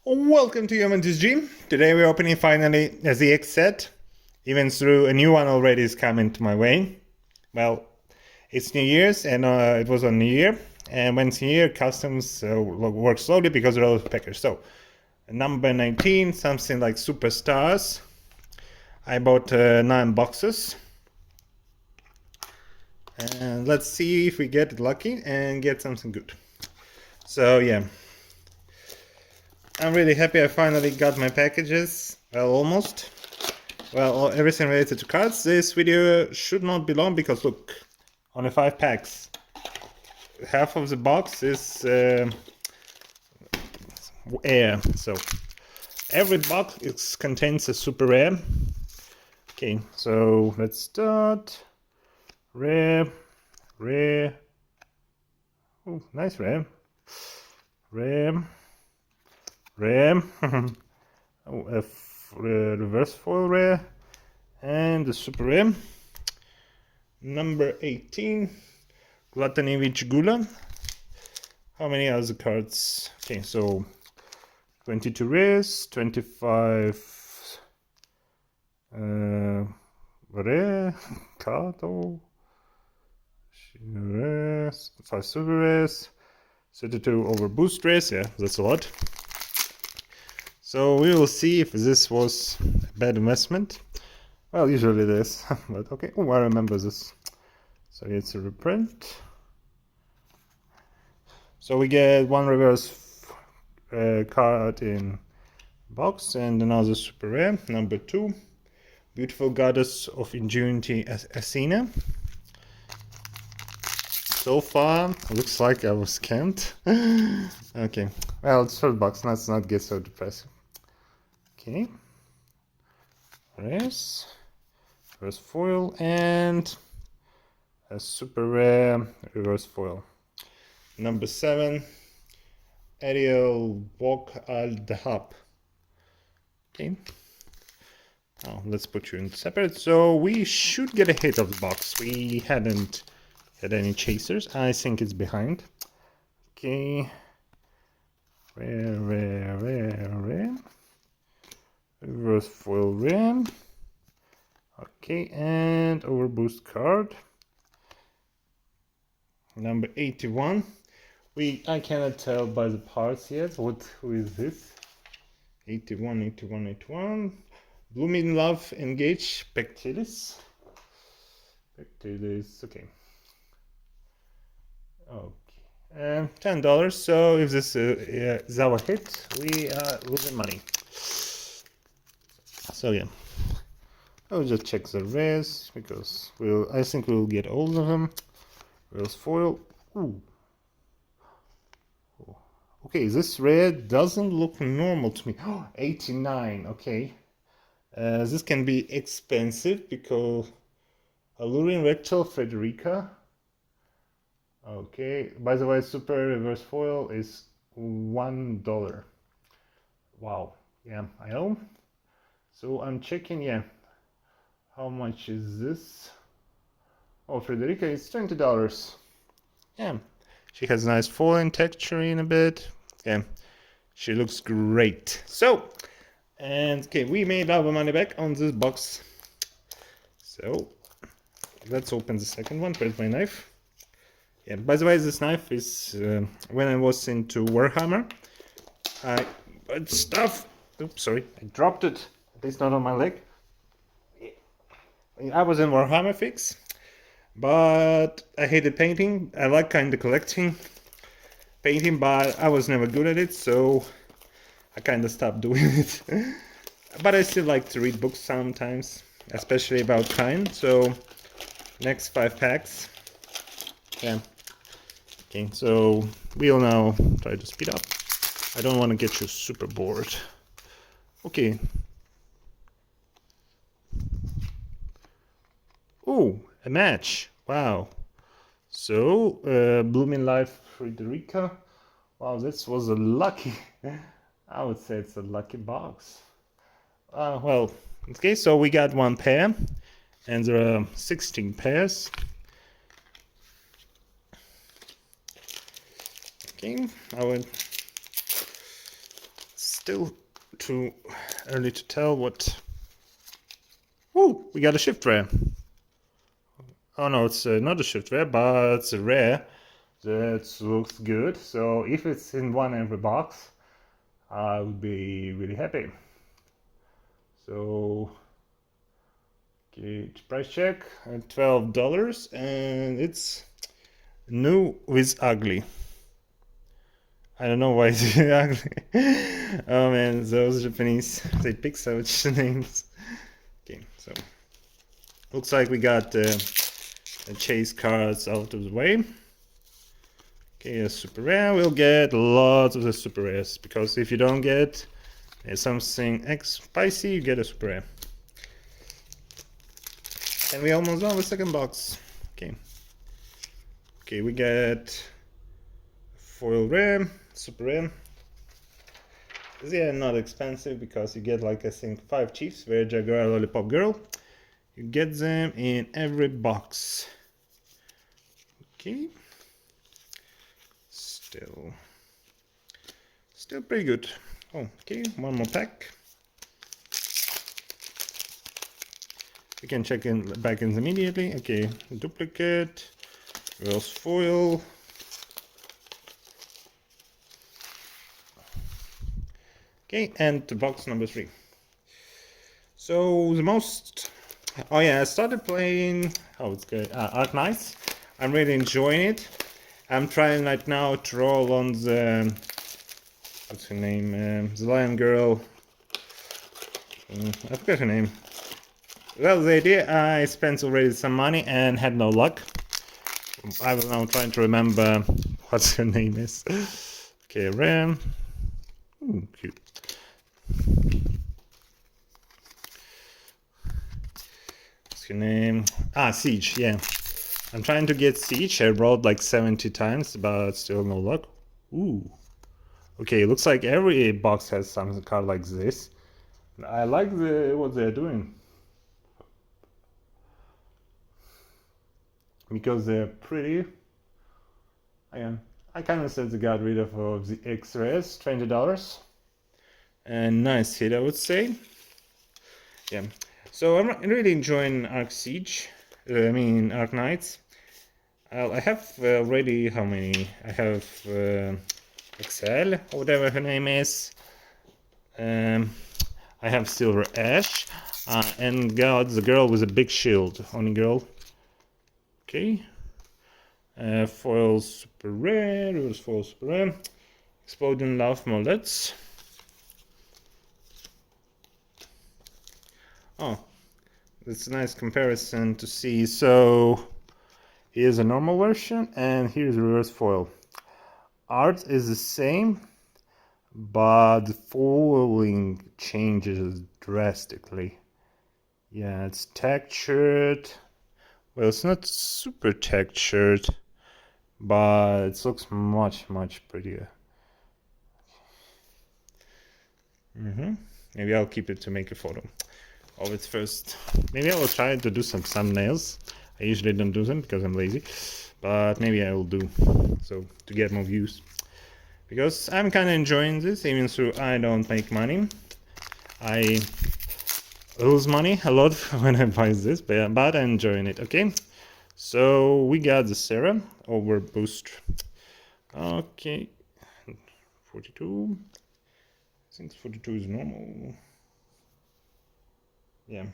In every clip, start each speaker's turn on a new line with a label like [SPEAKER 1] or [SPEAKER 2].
[SPEAKER 1] Welcome to Juventus Gym. Today we're opening finally a ZX set, even though a new one already is coming to my way. Well, it's New Year's and it was on New Year, and when it's New Year, customs work slowly because they're all packaged. So, number 19, something like Superstars. I bought 9 boxes. And let's see if we get lucky and get something good. So yeah, I'm really happy I finally got my packages. Well, almost. Well, everything related to cards. This video should not be long because look, only 5 packs. Half of the box is air. So every box contains a super rare. Okay, so let's start. Rare. Oh, nice rare. Rare. Oh, a reverse foil rare and the super rare. Number 18, Gluttony Gula. How many are the cards? Okay, so 22 rares, 25 rare, Kato, rares, 5 super rares, 32 over boost rares. Yeah, that's a lot. So we will see if this was a bad investment. Well, usually it is, but okay. Oh, I remember this. So it's a reprint. So we get one reverse card in box and another super rare. Number 2, Beautiful Goddess of Ingenuity Athena. So far, looks like I was scammed. Okay, well, it's third box. Let's not get so depressing. Okay, rares, reverse foil, and a super rare reverse foil. Number 7, Ariel Walk Al Dahab. Okay, now let's put you in separate. So we should get a hit of the box. We hadn't had any chasers. I think it's behind. Okay, rare. Reverse foil rare. Okay, and overboost card. Number 81. I cannot tell by the parts yet. Who is this? 81. Blooming Love Engage Pectilis. Okay. Okay. $10. So if this is our hit, we are losing money. So yeah, I'll just check the rares because I think we'll get all of them. Reverse foil. Ooh. Okay, this rare doesn't look normal to me. 89. Okay, this can be expensive because Alluring Rectal Frederica. Okay, by the way, super reverse foil is $1. Wow. Yeah, I know. So I'm checking. Yeah, how much is this? Oh, Frederica is $20. Yeah, she has nice foiling texture in a bit. Yeah, she looks great. So, and okay, we made our money back on this box. So, let's open the second one. Where's my knife? Yeah, by the way, this knife is when I was into Warhammer. I put stuff. Oops, sorry, I dropped it. At least not on my leg. I was in Warhammer Fix. But I hated painting. I like kind of collecting painting, but I was never good at it, so I kind of stopped doing it. But I still like to read books sometimes, especially about kind. So next 5 packs. Yeah. Okay, so we'll now try to speed up. I don't want to get you super bored. Okay. Oh, a match. Wow. So, Blooming Life Frederica. Wow, this was a lucky, I would say it's a lucky box. Well, okay, so we got 1 pair, and there are 16 pairs. Okay, I would still too early to tell what. Oh, we got a shift rare. Oh no, it's not a shift rare, but it's a rare that looks good. So if it's in one every box, I would be really happy. So, okay, price check at $12, and it's new with ugly. I don't know why it's ugly. Oh man, those Japanese, they pick such names. Okay, so looks like we got the chase cards out of the way. Okay, a super rare. We'll get lots of the super rares, because if you don't get something spicy, you get a super rare. And we almost done the second box. Okay. Okay, we get foil rare, super rare. They are not expensive because you get, like, I think 5 chiefs, Rare Jaguar, Lollipop Girl. You get them in every box. Okay. Still pretty good. Oh, okay, one more pack. We can check in back in immediately. Okay, duplicate, reverse foil. Okay, and to box number 3. So the most, oh yeah, I started playing, oh it's good, Ark Knights. I'm really enjoying it. I'm trying right now to roll on the, what's her name, the Lion Girl, I forgot her name. Well, the idea, I spent already some money and had no luck. I was now trying to remember what her name is. Okay, Ram. Ooh, cute. What's her name? Ah, Siege, yeah. I'm trying to get Siege. I rolled like 70 times, but still no luck. Ooh. Okay, looks like every box has some card like this. I like what they're doing. Because they're pretty. I kind of said they got rid of the Xstars, $20. And nice hit, I would say. Yeah. So I'm really enjoying Ark Siege. Ark Knights. I have already, how many? I have XL, or whatever her name is. I have Silver Ash. And got the girl with a big shield. Only girl. Okay. Foil super rare. Reverse foil super rare. Exploding Love Mullets. Oh, that's a nice comparison to see. So here's a normal version and here's reverse foil. Art is the same, but the foiling changes drastically. Yeah, it's textured. Well, it's not super textured, but it looks much prettier. Maybe I'll keep it to make a photo of it first. Maybe I will try to do some thumbnails. I usually don't do them because I'm lazy, but maybe I will do so to get more views, because I'm kind of enjoying this, even though I don't make money. I lose money a lot when I buy this, but I'm enjoying it. Okay, so we got the Sarah over boost. Okay, 42. I think 42 is normal. Yeah,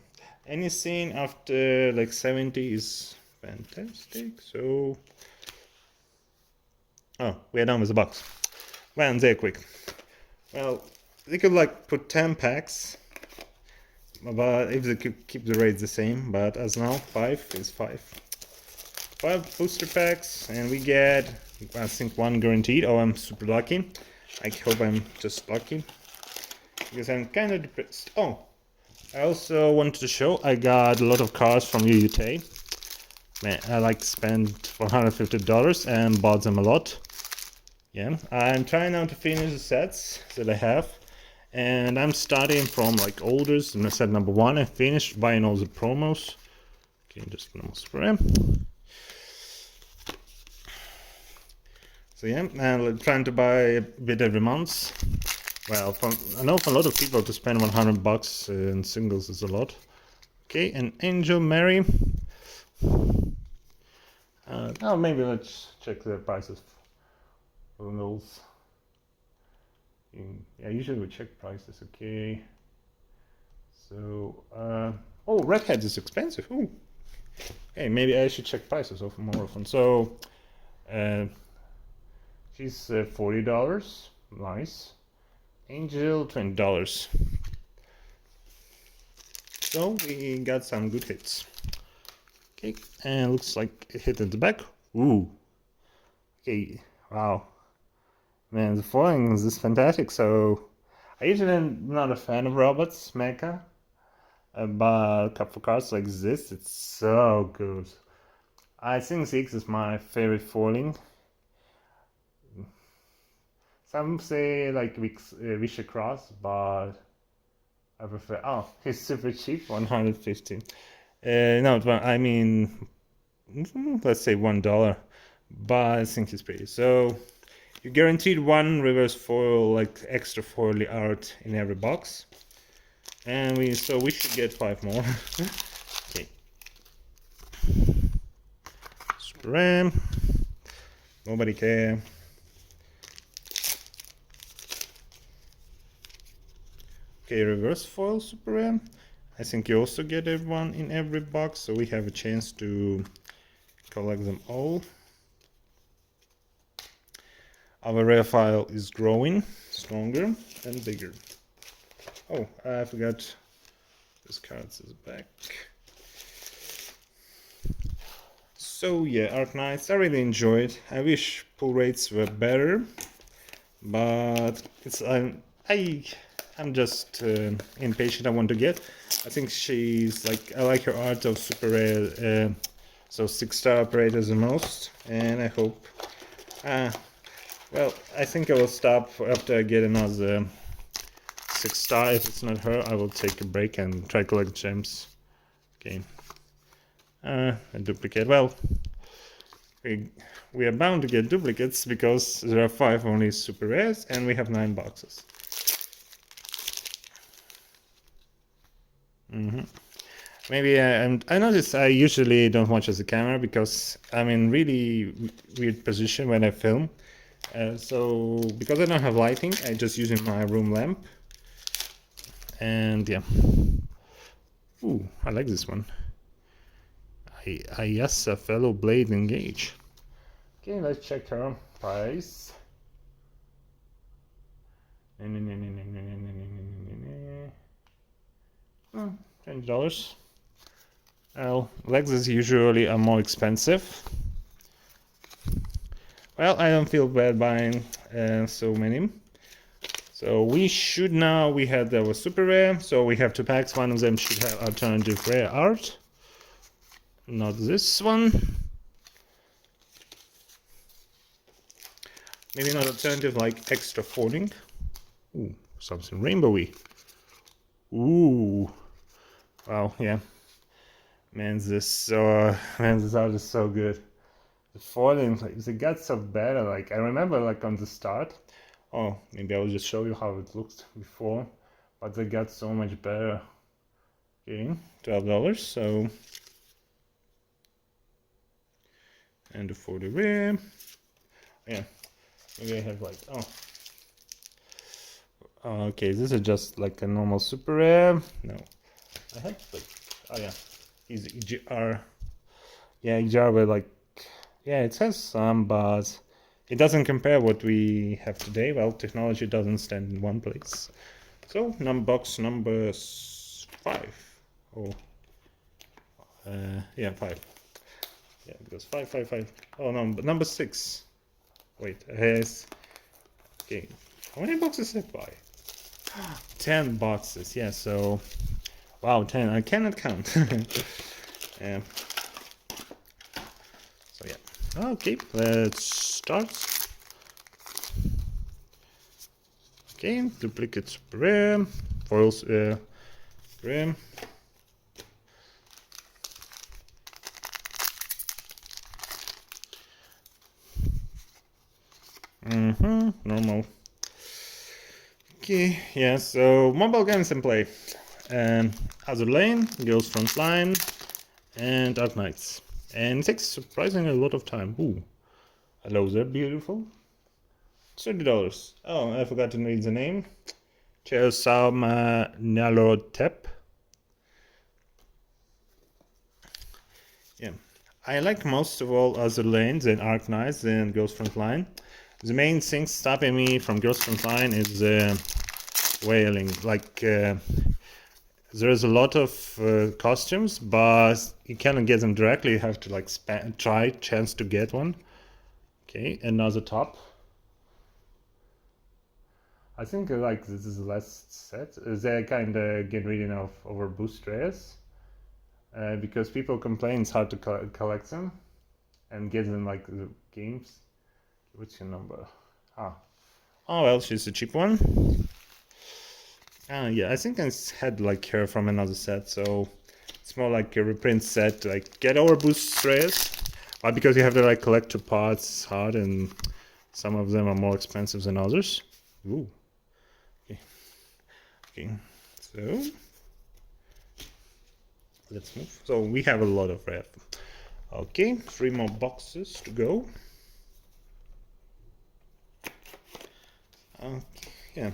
[SPEAKER 1] anything after like 70 is fantastic. So, oh, we're done with the box. Went there quick. Well, they could like put 10 packs, but if they could keep the rates the same. But as now, 5 is 5. 5 booster packs, and we get, I think, 1 guaranteed. Oh, I'm super lucky. I hope I'm just lucky, because I'm kind of depressed. Oh, I also wanted to show I got a lot of cards from UUT. Man, I like spent $150 and bought them a lot. Yeah, I'm trying now to finish the sets that I have, and I'm starting from like oldest. And set number 1, I finished buying all the promos. Okay, just normal spray. So yeah, I'm trying to buy a bit every month. Well, I know for a lot of people to spend $100 in singles is a lot. Okay, and Angel Mary. Now maybe let's check the prices for those. Yeah, usually we check prices. Okay. So, oh, Redhead is expensive. Ooh. Hey, maybe I should check prices more often. So, she's $40. Nice. Angel, $20. So we got some good hits. Okay, and looks like a hit at the back. Ooh. Okay, wow. Man, the foiling is fantastic. So I usually am not a fan of robots, mecha, but for cards like this, it's so good. I think 6 is my favorite foiling. Some say like Wish Across, but I prefer. Oh, he's super cheap, 115. No, I mean, let's say $1, but I think it's pretty. So you guaranteed one reverse foil, like extra foil art in every box, and we should get 5 more. Okay. Super RAM. Nobody care. Okay, reverse foil super RAM. I think you also get one in every box, so we have a chance to collect them all. Our rare file is growing stronger and bigger. Oh, I forgot this card is back. So yeah, Arc Knights, I really enjoyed. I wish pull rates were better, but it's I'm just impatient. I want to get. I think she's like, I like her art of super rare, so 6-star operators the most, and I hope. Well, I think I will stop after I get another 6-star. If it's not her, I will take a break and try collect gems. Okay. A duplicate. Well, we are bound to get duplicates because there are 5 only super rares and we have 9 boxes. Maybe I notice I usually don't watch as a camera because I'm in really weird position when I film. So because I don't have lighting, I just using my room lamp. And yeah. Ooh, I like this one. Yes, a fellow blade engage. Okay, let's check her price. $20. Well, Lexus usually are more expensive. Well, I don't feel bad buying so many. So we should now, we had our super rare, so we have 2 packs. One of them should have alternative rare art. Not this one. Maybe not alternative, like extra folding. Ooh, something rainbowy. Ooh. Wow, yeah. Man, this art is so good. The foiling, like, the guts of better. Like I remember, like on the start. Oh, maybe I'll just show you how it looked before, but they got so much better. Okay, $12. So, and for the rare, yeah, maybe I have like okay, this is just like a normal super rare. No, I have like is EGR. Yeah, EGR, but like, yeah, it has some, but it doesn't compare what we have today. Well, technology doesn't stand in one place. So, box number 5. Oh, yeah, 5. Yeah, because 5, 5, 5. Oh no, number 6. Wait, yes. Okay, how many boxes did I buy? 10 boxes. Yeah, so wow, 10. I cannot count. Yeah. So yeah. Okay, let's start. Okay, duplicate super rare, foils rare. Normal. Okay, yeah, so mobile games in play. Azur Lane, Girls Front Line, and Dark Knights. And it takes surprisingly a lot of time. Ooh, hello there, beautiful. $30. Oh, I forgot to read the name. Chersama Nalotep. Yeah, I like most of all Azur Lanes and Dark Knights and Girls Front Line. The main thing stopping me from Girls Front Line is whaling. Like, there's a lot of costumes, but you cannot get them directly. You have to like try chance to get one. Okay, another top. I think like this is the last set. They kind of get rid of overboost rares because people complain it's hard to collect them and get them like the games. What's your number? Ah, oh well, she's a cheap one. Yeah, I think I had like her from another set, so it's more like a reprint set. Like get overboost rares, but because you have to like collect 2 parts, it's hard, and some of them are more expensive than others. Ooh. Okay, so let's move. So we have a lot of ref. Okay, 3 more boxes to go. Okay, yeah.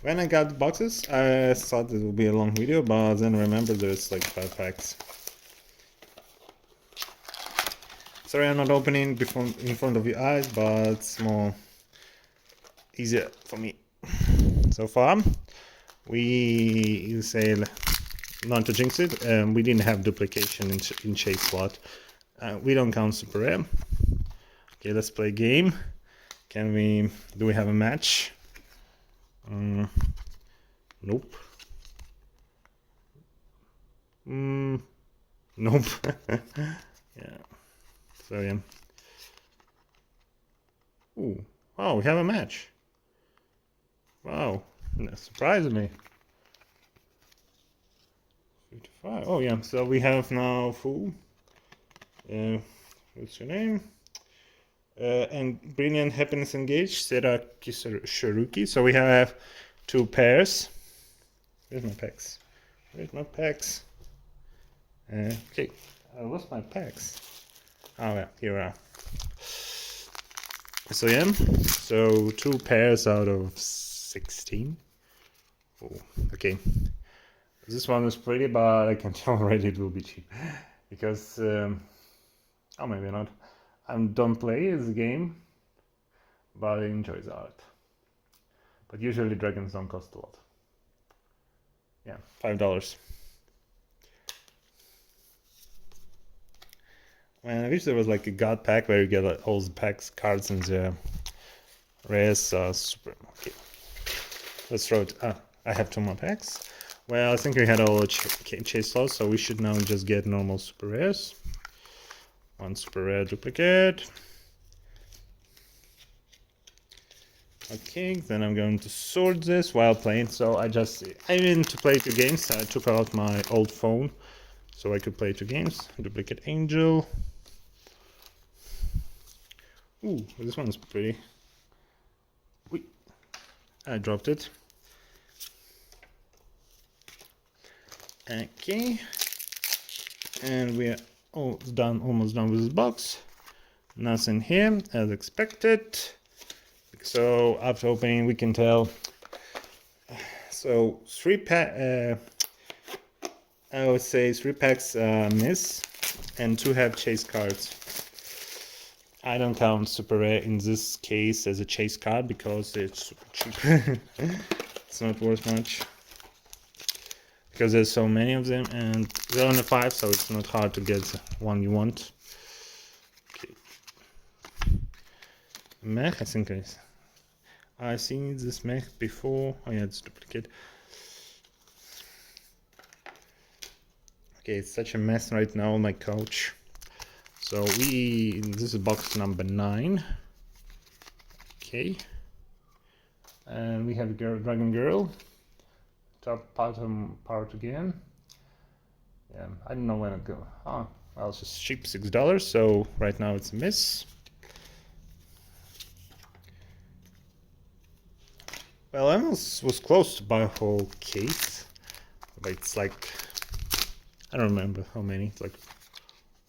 [SPEAKER 1] When I got the boxes, I thought it would be a long video, but then remember there's like 5 packs. Sorry I'm not opening in front of your eyes, but it's more easier for me. So far, we say not to jinx it, we didn't have duplication in chase slot. We don't count super rare. Okay, let's play a game. Do we have a match? Nope. Nope. Yeah. So yeah. Ooh. Wow, we have a match. Wow. That surprised me. 55. Oh yeah. So we have now full. What's your name? And Brilliant Happiness Engaged, Sera Sharuki. So we have 2 pairs. Where's my packs? Where's my packs? Okay, I lost my packs. Oh yeah, here we are. So yeah, so 2 pairs out of 16. Oh, okay. This one is pretty, but I can tell already it will be cheap because, oh maybe not. I don't play the game, but I enjoy the art. But usually dragons don't cost a lot. Yeah, $5. Man, I wish there was like a god pack where you get like, all the packs, cards, and the rares. Super. Okay, let's throw it. I have 2 more packs. Well, I think we had all chase slots, so we should now just get normal super rares. 1 super rare duplicate. Okay, then I'm going to sort this while playing. So I didn't play 2 games. I took out my old phone so I could play 2 games. Duplicate Angel. Ooh, this one's pretty. Wait, I dropped it. Okay, and we are almost done with this box. Nothing here as expected. So after opening, we can tell. So 3 pack. I would say 3 packs miss, and 2 have chase cards. I don't count super rare in this case as a chase card because it's super cheap. It's not worth much because there's so many of them, and they're only 5, so it's not hard to get one you want. Okay. Mech, I think I've seen this mech before. Oh yeah, it's duplicate. Okay, it's such a mess right now on my couch. So this is box number 9. Okay. And we have Dragon Girl. Top bottom part again. Yeah, I don't know when it go. Oh, well, it's just cheap, $6. So right now it's a miss. Well, I almost was close to buy a whole case, but it's like, I don't remember how many. It's like,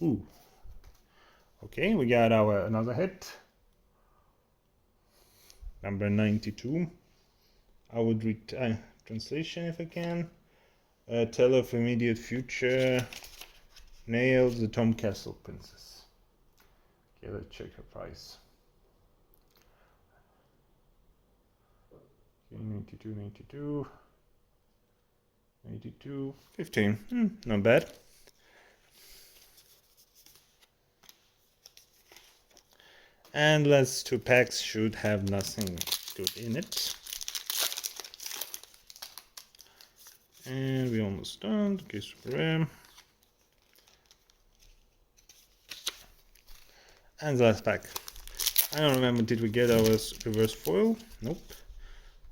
[SPEAKER 1] ooh. Okay, we got our another hit. Number 92. I would read translation if I can. Tale of immediate future. Nails the Tom Castle Princess. Okay, let's check her price. Okay, 92, 92. 92, 15. Not bad. And last 2 packs should have nothing good in it. And we almost done. Okay, super rare. And the last pack. I don't remember, did we get our reverse foil? Nope.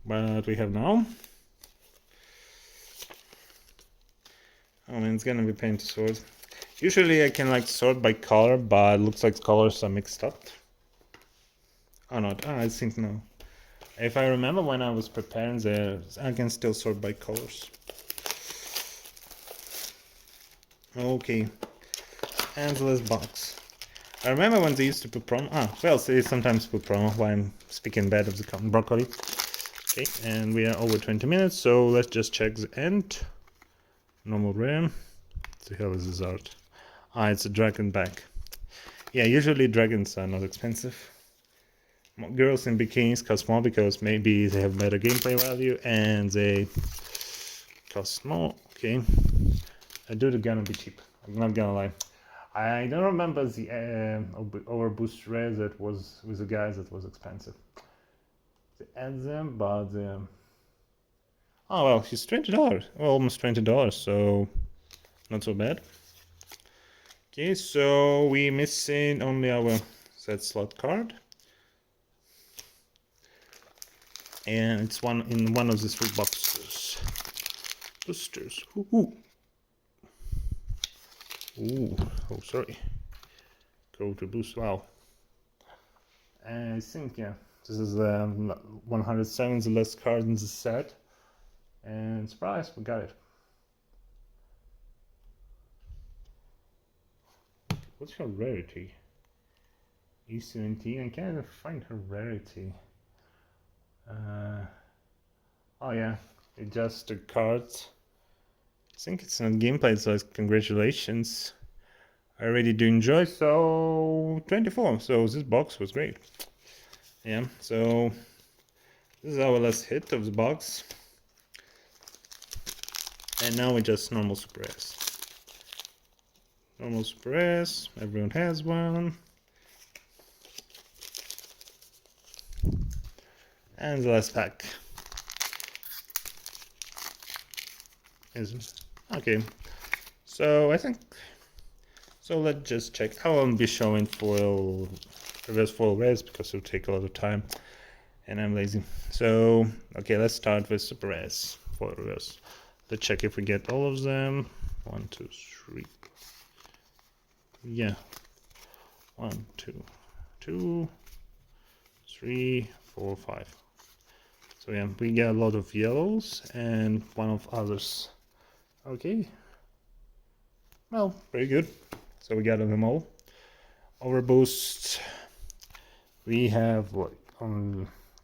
[SPEAKER 1] But we have now. Oh man, it's gonna be pain to sort. Usually I can like sort by color, but it looks like colors are mixed up. Or not. I think no. If I remember when I was preparing this, I can still sort by colors. Okay. And the last box. I remember when they used to put promo. Well, they sometimes put promo while I'm speaking bad of the broccoli. Okay, and we are over 20 minutes, so let's just check the end. Normal rare. What the hell is this art? It's a dragon back. Yeah, usually dragons are not expensive. Girls in bikinis cost more because maybe they have better gameplay value and they cost more. Okay, I do it gonna be cheap. I'm not gonna lie. I don't remember the overboost rare that was with the guys that was expensive. They add them, but oh well, he's $20. Well, almost $20, so not so bad. Okay, so we missing only our set slot card. And it's in one of the 3 boxes. Boosters. Ooh. Oh, sorry. Go to boost. Wow. I think, yeah, this is 107, the last card in the set. And surprise, we got it. What's her rarity? E17. I can't find her rarity. Oh yeah, it just the cards. I think it's not gameplay, so congratulations. I really do enjoy. So 24. So this box was great. Yeah. So this is our last hit of the box, and now we just normal super S. Normal super S. Everyone has one. And the last pack is okay. So I think so. Let's just check. I won't be showing reverse foil rares because it'll take a lot of time, and I'm lazy. So okay, let's start with super rares for reverse. Let's check if we get all of them. 1, 2, 3. Yeah. 1, 2, 2, 3, 4, 5. So yeah, we get a lot of yellows and one of others. Okay. Well, very good. So we got them all. Overboost. We have what,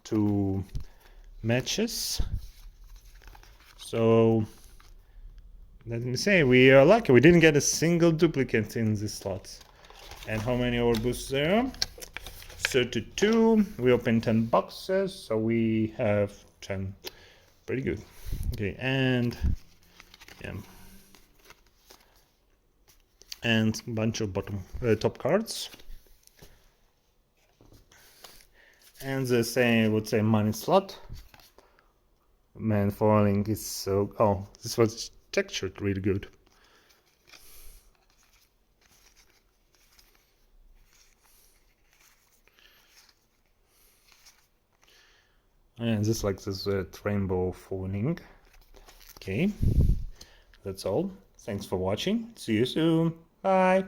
[SPEAKER 1] 2 matches. So let me say we are lucky. We didn't get a single duplicate in this slot. And how many overboosts there are? 32. We opened 10 boxes, so we have 10. Pretty good. Okay, and yeah, and a bunch of top cards. And the same, I would say, money slot. Man, foiling is so. Oh, this was textured really good. And this like this rainbow foiling. Okay, that's all. Thanks for watching. See you soon. Bye.